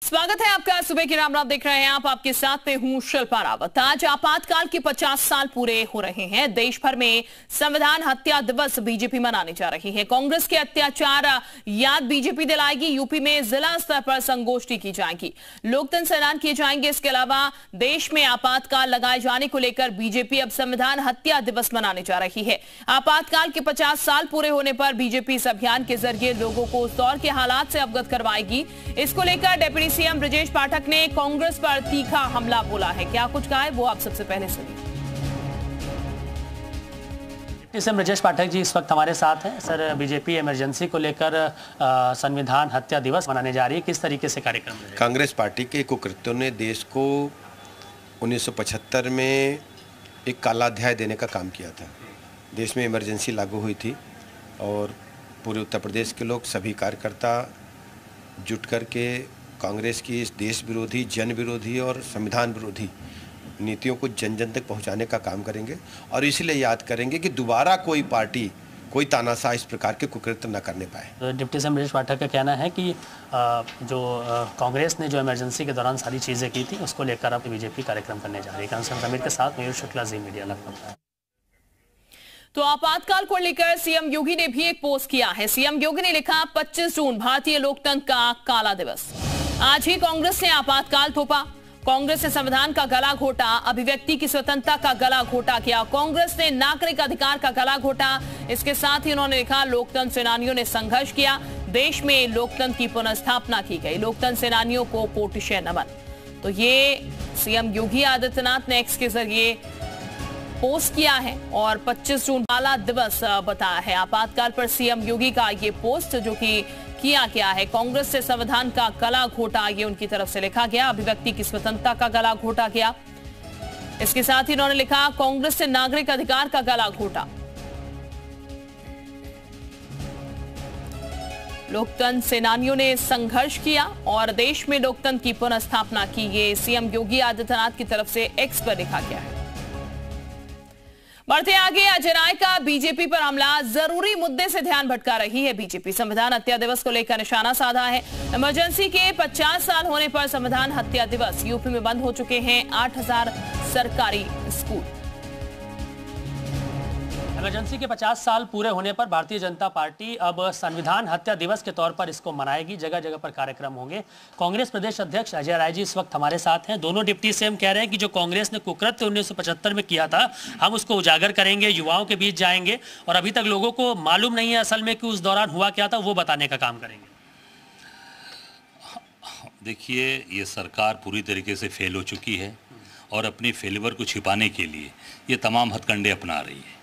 स्वागत है आपका। सुबह की राम रात देख रहे हैं आप। आपके साथ में हूं शिल्पा रावत। आज आपातकाल के 50 साल पूरे हो रहे हैं। देश भर में संविधान हत्या दिवस बीजेपी मनाने जा रही है। कांग्रेस के अत्याचार याद बीजेपी दिलाएगी। यूपी में जिला स्तर पर संगोष्ठी की जाएगी, लोकतंत्र ऐलान किए जाएंगे। इसके अलावा देश में आपातकाल लगाए जाने को लेकर बीजेपी अब संविधान हत्या दिवस मनाने जा रही है। आपातकाल के 50 साल पूरे होने पर बीजेपी इस अभियान के जरिए लोगों को उस दौर के हालात से अवगत करवाएगी। इसको लेकर डिप्टी सीएम ब्रजेश पाठक ने कांग्रेस पर तीखा हमला बोला है। क्या कुछ कहा है वो आप सबसे पहले सुनिए। डिप्टी सीएम ब्रजेश पाठक जी इस वक्त हमारे साथ हैं। सर, बीजेपी इमरजेंसी को लेकर संविधान हत्या दिवस मनाने जा रही है, किस तरीके से कार्यक्रम रहेगा? कांग्रेस पार्टी के कुकृत्यों ने देश को 1975 में एक काला अध्याय देने का काम किया था। देश में इमरजेंसी लागू हुई थी और पूरे उत्तर प्रदेश के लोग, सभी कार्यकर्ता जुट करके कांग्रेस की इस देश विरोधी, जन विरोधी और संविधान विरोधी नीतियों को जन जन तक पहुंचाने का काम करेंगे और इसीलिए याद करेंगे कि दोबारा कोई पार्टी, कोई तानाशाह इस प्रकार के कुकृत्य न करने पाए। डिप्टी सीएम ब्रजेश पाठक का कहना है कि जो कांग्रेस ने जो इमरजेंसी के दौरान सारी चीज़ें की थी उसको लेकर अब बीजेपी कार्यक्रम करने जा रही है। समीर के साथ मयूर शुक्ला, जी मीडिया, लखनऊ। तो आपातकाल को लेकर सीएम योगी ने भी एक पोस्ट किया है। सीएम योगी ने लिखा, 25 जून भारतीय लोकतंत्र का काला दिवस। आज ही कांग्रेस ने आपातकाल थोपा। कांग्रेस ने संविधान का गला घोटा, अभिव्यक्ति की स्वतंत्रता का गला घोटा किया। कांग्रेस ने नागरिक अधिकार का गला घोटा। इसके साथ ही उन्होंने लिखा, लोकतंत्र सेनानियों ने संघर्ष किया, देश में लोकतंत्र की पुनर्स्थापना की गई, लोकतंत्र सेनानियों को कोटिशय नमन। तो ये सीएम योगी आदित्यनाथ ने एक्स के जरिए पोस्ट किया है और 25 जून काला दिवस बताया है। आपातकाल पर सीएम योगी का ये पोस्ट जो कि किया गया है। कांग्रेस से संविधान का गला घोटा, ये उनकी तरफ से लिखा गया। अभिव्यक्ति की स्वतंत्रता का गला घोटा गया। इसके साथ ही उन्होंने लिखा, कांग्रेस से नागरिक अधिकार का गला घोटा, लोकतंत्र सेनानियों ने संघर्ष किया और देश में लोकतंत्र की पुनर्स्थापना की। ये सीएम योगी आदित्यनाथ की तरफ से एक्स पर लिखा गया है। बढ़ते आगे, अजय राय का बीजेपी पर हमला। जरूरी मुद्दे से ध्यान भटका रही है बीजेपी। संविधान हत्या दिवस को लेकर निशाना साधा है। इमरजेंसी के 50 साल होने पर संविधान हत्या दिवस। यूपी में बंद हो चुके हैं 8000 सरकारी स्कूल। इमरजेंसी के 50 साल पूरे होने पर भारतीय जनता पार्टी अब संविधान हत्या दिवस के तौर पर इसको मनाएगी। जगह जगह पर कार्यक्रम होंगे। कांग्रेस प्रदेश अध्यक्ष अजय राय जी इस वक्त हमारे साथ हैं। दोनों डिप्टी सीएम कह रहे हैं कि जो कांग्रेस ने कुकृत्य 1975 में किया था, हम उसको उजागर करेंगे, युवाओं के बीच जाएंगे और अभी तक लोगों को मालूम नहीं है असल में कि उस दौरान हुआ क्या था, वो बताने का काम करेंगे। देखिए, ये सरकार पूरी तरीके से फेल हो चुकी है और अपनी फेलिवर को छिपाने के लिए ये तमाम हथकंडे अपना रही है।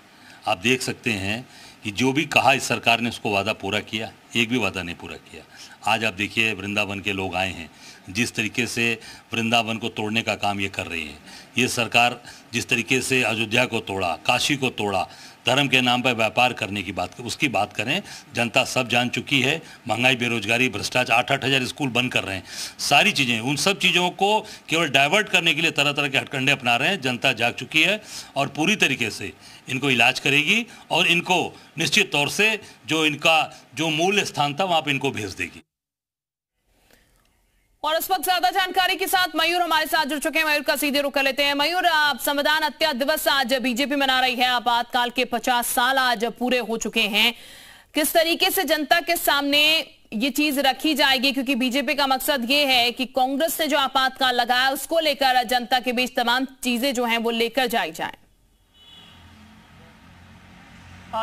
आप देख सकते हैं कि जो भी कहा इस सरकार ने उसको वादा पूरा किया, एक भी वादा नहीं पूरा किया। आज आप देखिए, वृंदावन के लोग आए हैं, जिस तरीके से वृंदावन को तोड़ने का काम ये कर रही है। ये सरकार जिस तरीके से अयोध्या को तोड़ा, काशी को तोड़ा, धर्म के नाम पर व्यापार करने की बात, उसकी बात करें, जनता सब जान चुकी है। महंगाई, बेरोजगारी, भ्रष्टाचार, 8-8 हज़ार स्कूल बंद कर रहे हैं। सारी चीज़ें, उन सब चीज़ों को केवल डाइवर्ट करने के लिए तरह तरह के हथकंडे अपना रहे हैं। जनता जाग चुकी है और पूरी तरीके से इनको इलाज करेगी और इनको निश्चित तौर से जो मूल स्थान था वहाँ पर इनको भेज देगी। और इस वक्त ज्यादा जानकारी के साथ मयूर हमारे साथ जुड़ चुके हैं। मयूर का सीधे रुख कर लेते हैं। मयूर, संविधान हत्या दिवस आज बीजेपी मना रही है। आपातकाल के 50 साल आज पूरे हो चुके हैं। किस तरीके से जनता के सामने ये चीज रखी जाएगी, क्योंकि बीजेपी का मकसद ये है कि कांग्रेस ने जो आपातकाल लगाया उसको लेकर जनता के बीच तमाम चीजें जो हैं वो लेकर जाई जाए।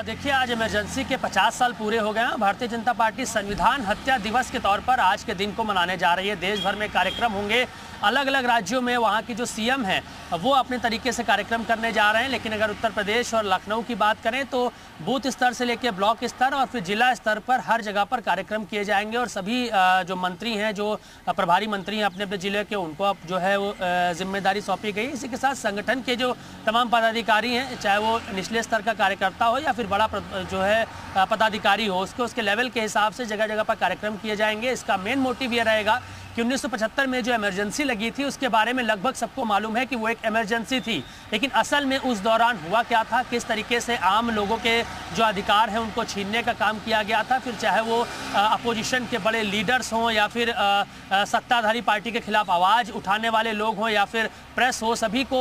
देखिए, आज इमरजेंसी के 50 साल पूरे हो गए हैं। भारतीय जनता पार्टी संविधान हत्या दिवस के तौर पर आज के दिन को मनाने जा रही है। देश भर में कार्यक्रम होंगे। अलग अलग राज्यों में वहाँ की जो सीएम हैं वो अपने तरीके से कार्यक्रम करने जा रहे हैं। लेकिन अगर उत्तर प्रदेश और लखनऊ की बात करें तो बूथ स्तर से लेकर ब्लॉक स्तर और फिर जिला स्तर पर हर जगह पर कार्यक्रम किए जाएंगे और सभी जो मंत्री हैं, जो प्रभारी मंत्री हैं अपने अपने जिले के, उनको अब जो है वो जिम्मेदारी सौंपी गई। इसी के साथ संगठन के जो तमाम पदाधिकारी हैं, चाहे वो निचले स्तर का कार्यकर्ता हो या फिर बड़ा जो है पदाधिकारी हो, उसके लेवल के हिसाब से जगह जगह पर कार्यक्रम किए जाएंगे। इसका मेन मोटिव ये रहेगा कि 1975 में जो इमरजेंसी लगी थी उसके बारे में लगभग सबको मालूम है कि वो एक इमरजेंसी थी, लेकिन असल में उस दौरान हुआ क्या था, किस तरीके से आम लोगों के जो अधिकार हैं उनको छीनने का काम किया गया था। फिर चाहे वो अपोजिशन के बड़े लीडर्स हों या फिर सत्ताधारी पार्टी के खिलाफ आवाज़ उठाने वाले लोग हों या फिर प्रेस हो, सभी को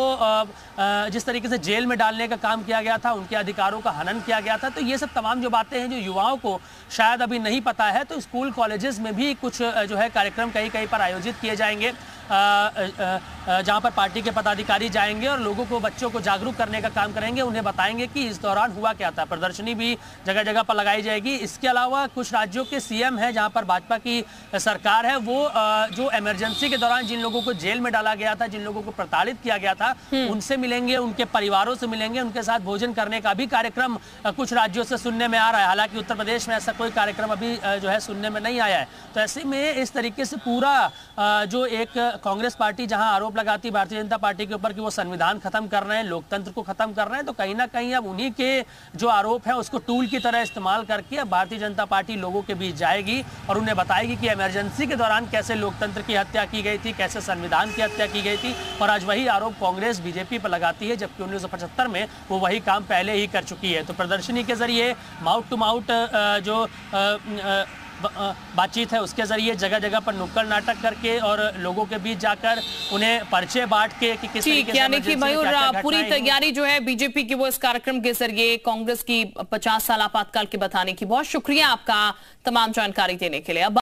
जिस तरीके से जेल में डालने का काम किया गया था, उनके अधिकारों का हनन किया गया था। तो ये सब तमाम जो बातें हैं जो युवाओं को शायद अभी नहीं पता है, तो स्कूल कॉलेजेस में भी कुछ जो है कार्यक्रम कहीं कहीं पर आयोजित किए जाएंगे, जहां पर पार्टी के पदाधिकारी जाएंगे और लोगों को, बच्चों को जागरूक करने का काम करेंगे, उन्हें बताएंगे कि इस दौरान हुआ क्या था। प्रदर्शनी भी जगह जगह पर लगाई जाएगी। इसके अलावा कुछ राज्यों के सीएम हैं जहां पर भाजपा की सरकार है, वो जो इमरजेंसी के दौरान जिन लोगों को जेल में डाला गया था, जिन लोगों को प्रताड़ित किया गया था, उनसे मिलेंगे, उनके परिवारों से मिलेंगे, उनके साथ भोजन करने का भी कार्यक्रम कुछ राज्यों से सुनने में आ रहा है। हालांकि उत्तर प्रदेश में ऐसा कोई कार्यक्रम अभी जो है सुनने में नहीं आया है। तो ऐसे में इस तरीके से पूरा जो एक कांग्रेस पार्टी जहां आरोप लगाती भारतीय जनता पार्टी के ऊपर कि वो संविधान खत्म कर रहे हैं, लोकतंत्र को खत्म कर रहे हैं, तो कहीं ना कहीं अब उन्हीं के जो आरोप है उसको टूल की तरह इस्तेमाल करके अब भारतीय जनता पार्टी लोगों के बीच जाएगी और उन्हें बताएगी कि इमरजेंसी के दौरान कैसे लोकतंत्र की हत्या की गई थी, कैसे संविधान की हत्या की गई थी। और आज वही आरोप कांग्रेस बीजेपी पर लगाती है, जबकि 1975 में वो वही काम पहले ही कर चुकी है। तो प्रदर्शनी के जरिए माउथ टू माउथ जो बातचीत है उसके जरिए जगह जगह पर नुक्कड़ नाटक करके और लोगों के बीच जाकर उन्हें पर्चे बांट के कि किस तरीके से, यानी कि मयूर पूरी तैयारी जो है बीजेपी की वो इस कार्यक्रम के जरिए कांग्रेस की 50 साल आपातकाल के बताने की। बहुत शुक्रिया आपका तमाम जानकारी देने के लिए। अब